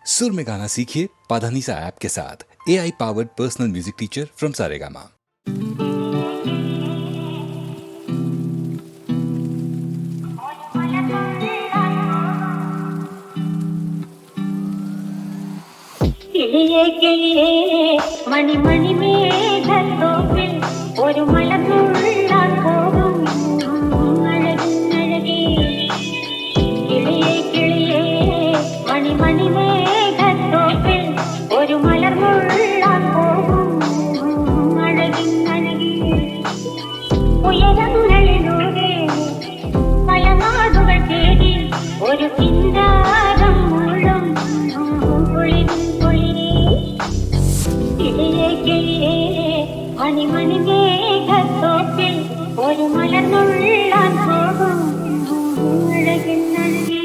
सुर में गाना सीखिए पाधानीसा ऐप के साथ। AI powered personal music teacher from Saregama. കിളിയേ കിളിയേ മണി മണി മേഘത്തോപ്പിൽ ഒരു മലർന്നുള്ളാൻ പോകും അഴകിന്നഴകി. കിളിയേ കിളിയേ മണി മണി മേഘത്തോപ്പിൽ ഒരു മലർന്നുള്ളാൻ പോകും അഴകിന്നഴകി. ഉയരങ്ങളിലൂടെ പല നാടുകൾ തേടി ഒരു കിന്നാരം മുഴും മണിമണി മേഘത്തോപ്പിൽ ഒരു മലർന്നുള്ളാൻ പോകും അഴകിന്നഴകി.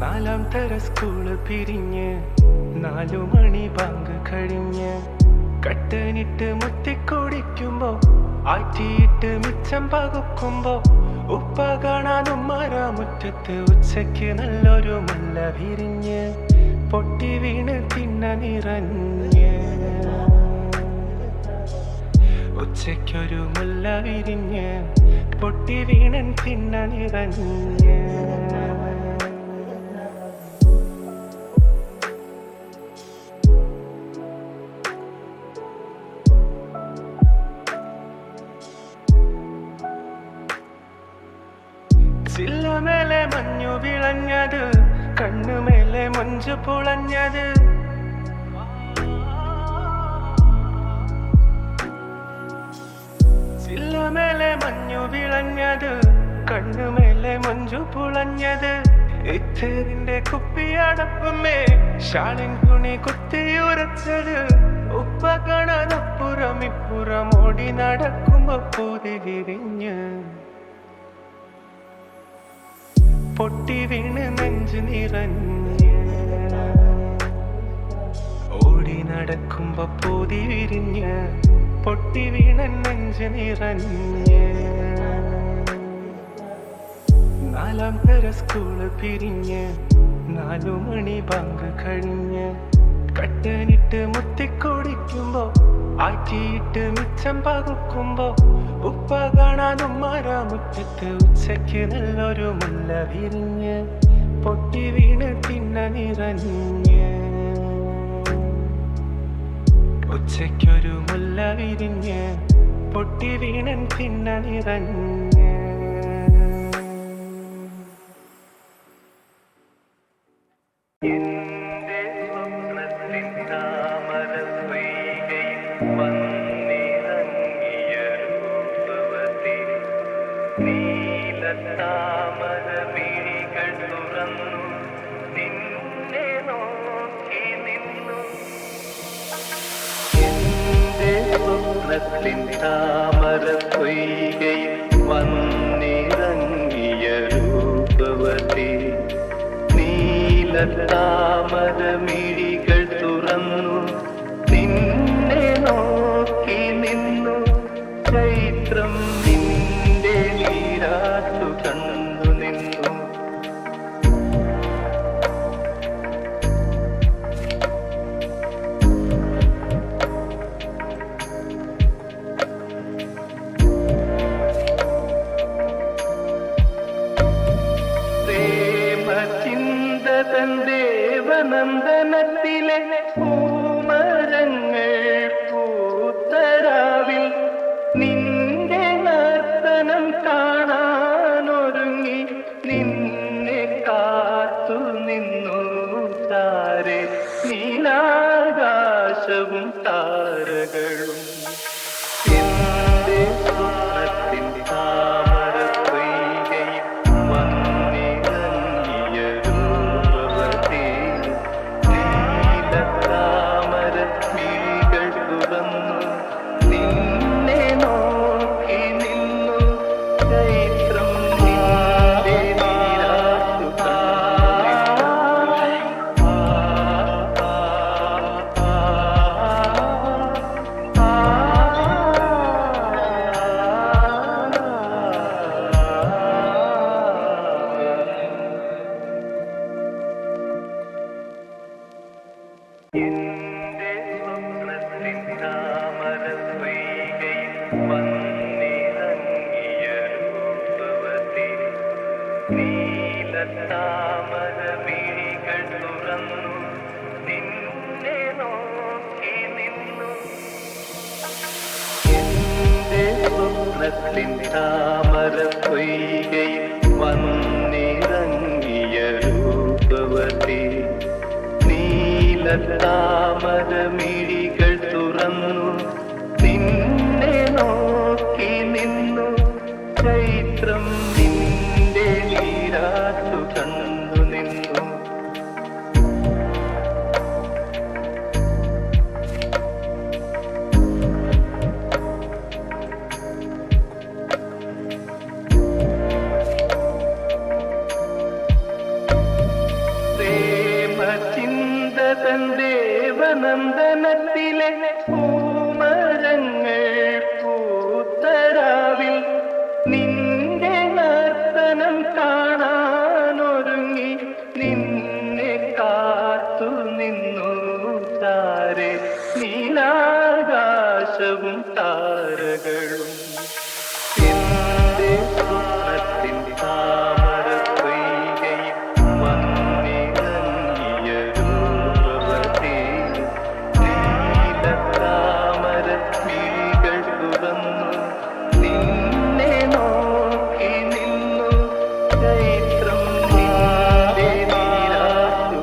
നാലാം തര സ്കൂള് പിരിഞ്ഞ് 4 മണി ബാങ്ക് കഴിഞ്ഞ് കട്ടനിട്ട് മുത്തിക്കുടിക്കുമ്പോ ആറ്റിയിട്ട് മിച്ചം പകുക്കുമ്പോ ഉപ്പ കാണാനും മരാമുറ്റത്ത് ഉച്ചയ്ക്ക് നല്ലൊരു മുല്ല വിരിഞ്ഞ് പൊട്ടി വീണ് തിന്ന നിറഞ്ഞ് ഉച്ചയ്ക്കൊരു മുല്ല വിരിഞ്ഞ് പൊട്ടി വീണൻ തിന്ന നിറഞ്ഞ് ചില്ലമേലെ മഞ്ഞു വിളഞ്ഞത് കണ്ണുമേലെ മഞ്ചു പുളഞ്ഞത് ചില്ലമേലെ മഞ്ഞു വിളഞ്ഞത് കണ്ണുമേലെ മഞ്ചു പുളഞ്ഞത് ഇത്തറിന്റെ കുപ്പിയടപ്പമേ ഷാളിൻ തുണി കുത്തിയുരച്ചത് ഉപ്പ കാണാനപ്പുറം ഇപ്പുറം ഓടി നടക്കുമ്പോ പൂതി വിരിഞ്ഞ് പൊട്ടി വീണ് നെഞ്ചു നിറഞ്ഞ് ഓടി നടക്കുമ്പോ പൂതി വിരിഞ്ഞ് പൊട്ടി വീണ നെഞ്ചു നിറഞ്ഞ് നാലാം തര സ്കൂള് പിരിഞ്ഞ് 4 മണി ബാങ്ക് കഴിഞ്ഞ് കട്ടനിട്ട് മുത്തിക്കുടിക്കുമ്പോ ആറ്റിയിട്ട് മിച്ചം പകുക്കുമ്പോ ഉപ്പ കാണാനും മരാമുറ്റത്ത് ഉച്ചയ്ക്ക് നല്ലൊരു മുല്ല വിരിഞ്ഞ് പൊട്ടി വീണ് തിന്ന നിറഞ്ഞ് ഉച്ചയ്ക്കൊരു മുല്ല വിരിഞ്ഞ് പൊട്ടി വീണൻ തിന്ന നിറഞ്ഞ് എന്റെ സ്വപ്നത്തിൻ താമര പൊയ്കയിൽ വന്നിറങ്ങിയ രൂപവതി നീല താമര മിഴികൾ തുറന്നു നിന്നെ നോക്കി നിന്നു എന്റെ സ്വപ്നത്തിൻ താമര പൊയ്കയിൽ വന്നിറങ്ങിയ രൂപവതി താമര മിഴികൾ തുറന്നു നിന്നെ നോക്കി നിന്നു ചൈത്രം നിന്റെ നീരാട്ടു കണ്ടു നിന്നു ദേവനന്ദനത്തിലെ പൂമരങ്ങൾ പൂത്തരാവിൽ നിന്റെ നർത്തനം കാണാനൊരുങ്ങി നിന്നെ കാത്തു നിന്നു താരെ നീലാകാശവും താരകളും എന്റെ സ്വപ്നത്തിൻ താമര പൊയ്കയിൽ വന്നിറങ്ങിയ രൂപവതി നീല താമര മിഴികൾ തുറന്നു നിന്നെ നോക്കി നിന്നു ചൈത്രം നിന്റെ നീരാട്ടു എന്റെ സ്വപ്നത്തിൻ താമര പൊയ്കയിൽ വന്നിറങ്ങിയ രൂപവതി നീല താമര മിഴികൾ തുറന്നു നിന്നെ നോക്കി നിന്നു എന്റെ സ്വപ്നത്തിൻ താമര പൊയ്കയിൽ വന്നിറങ്ങിയ രൂപവതി താമര മിഴികൾ തുറന്നു നിന്നെ നോക്കി നിന്നു ചൈത്രം നിന്റെ നീരാട്ടു കണ്ടു നിന്നു തൻ ദേവനന്ദനത്തിലെ പൂമരങ്ങൾ പൂത്തരാവിൽ നിന്റെ നർത്തനം കാണാനൊരുങ്ങി നിന്നെ കാത്തു നിന്നു താരെ നീലാകാശവും താരകളും എന്റെ സ്വപ്നത്തിൻ താമര പൊയ്കയിൽ വന്നിറങ്ങിയ രൂപവതി നീലത്താമര മിഴികൾ തുറന്നു നിന്നെ നോക്കി നിന്നു ചൈത്രം നിന്റെ നീരാട്ടു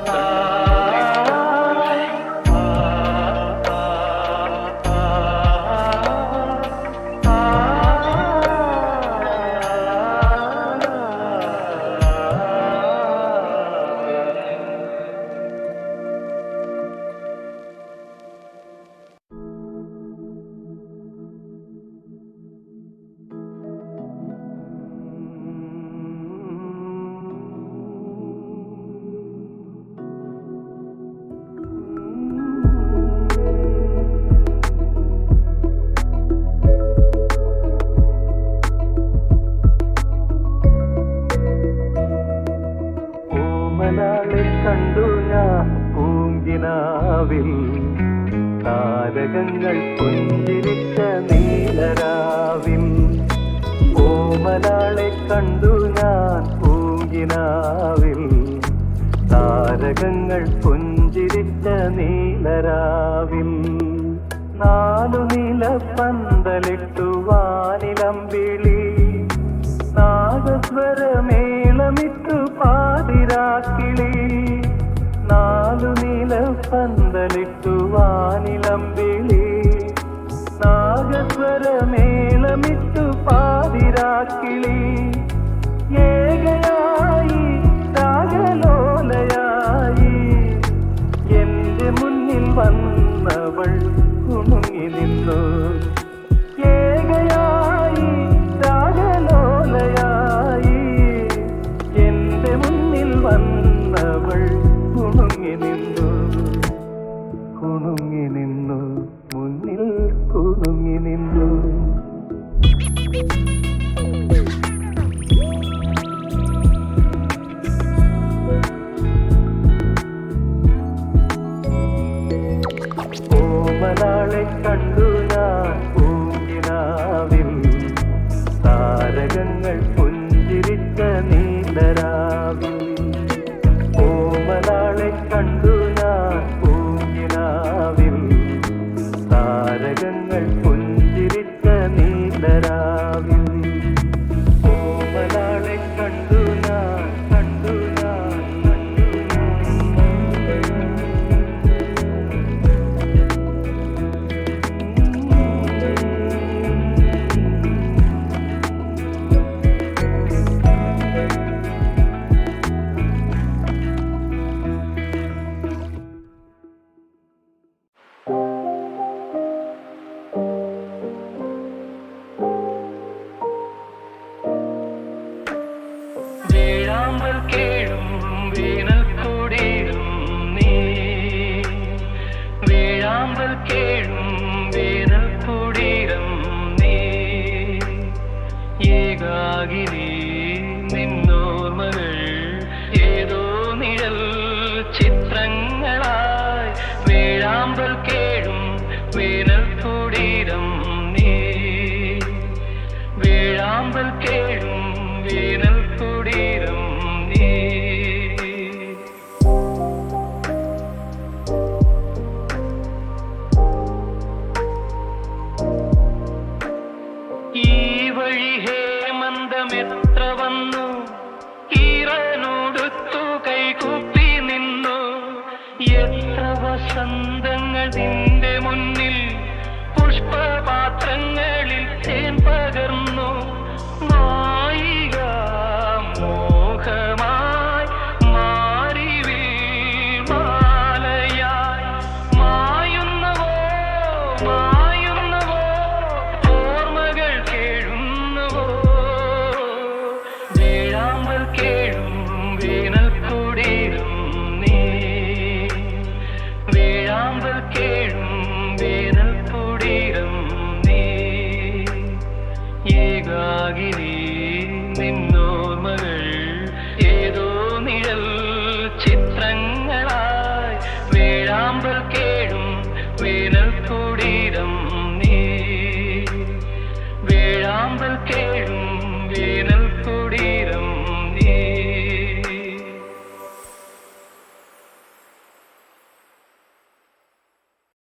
ഓമനാളെ കണ്ടു ഞാൻ പൂങ്കിനാവിൽ താരകങ്ങൾ പുഞ്ചിരിച്ച നീലരാവിൽ ഓമനാളെ കണ്ടു ഞാൻ പൂങ്കിനാവിൽ താരകങ്ങൾ പുഞ്ചിരിച്ച നീലരാവിൽ നാലു നില പന്തലിട്ടു വാനിലമ്പിളി നാഗസ്വരമേളമിട്ടു പാതിരാക്കിളി നാലു നില പന്തലിട്ടു വാനിലമ്പിളി നാഗസ്വരമേളമിട്ടു പാതിരാക്കിളി ഏകയായി രാഗലോലയായി എന്റെ മുന്നിൽ വന്നവൾ കുണുങ്ങി നിന്നു ഏകയായി രാഗലോലയായി എന്റെ മുന്നിൽ വന്നവൾ കുണുങ്ങി നിന്നു മുന്നിൽ കുണുങ്ങി നിന്നു ഓമനാളെ കണ്ടു ഞാൻ പൂങ്കിനാവിൽ താരകങ്ങൾ പുഞ്ചിരിച്ച നീലരാവിൽ ഓമന രാഗിനി നിൻ